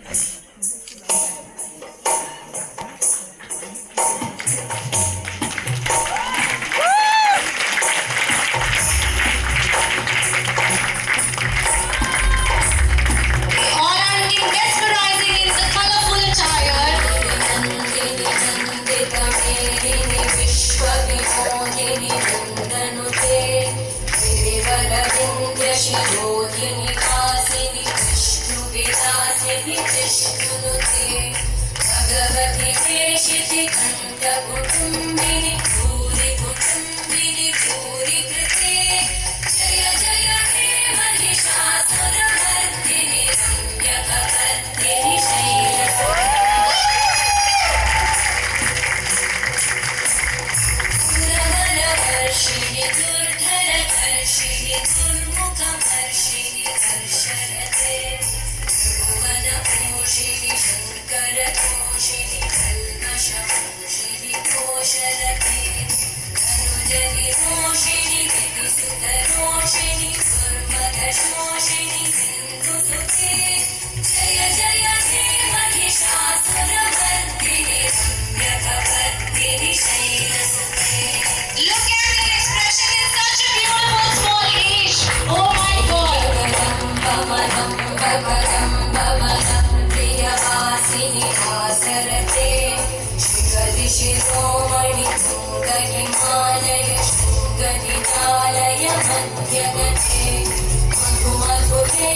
All are looking mesmerizing in the colorful attire. भगवति केशिति कंठ कुटुंबिनि भूरि कुटुंबिनि भूरि कृते जय जय हे महिषासुरमर्दिनि रम्यकपर्दिनि शैलसुरवरवर्षिणि दुर्धरकर्षिणि दुर्मुखमर्षिणि कर्षरते भुवनपोषिणि शङ्करतोषिणि कल्मषमोषिणि कोशरते धनुजनिरोषिणि दितिसुतरोषिणि दुर्मदशोषिणि सिन्धुसुते जय जय हे Mahishasuramardini रम्यकपर्दिनि शैलसुते. Look at the expression in such a beautiful small age. Oh my God. प्रियवासिनि आसरते शिखरि Shiromani तुङ्गहिमालय शृङ्गनितालय मध्यगते Madhu मधुरे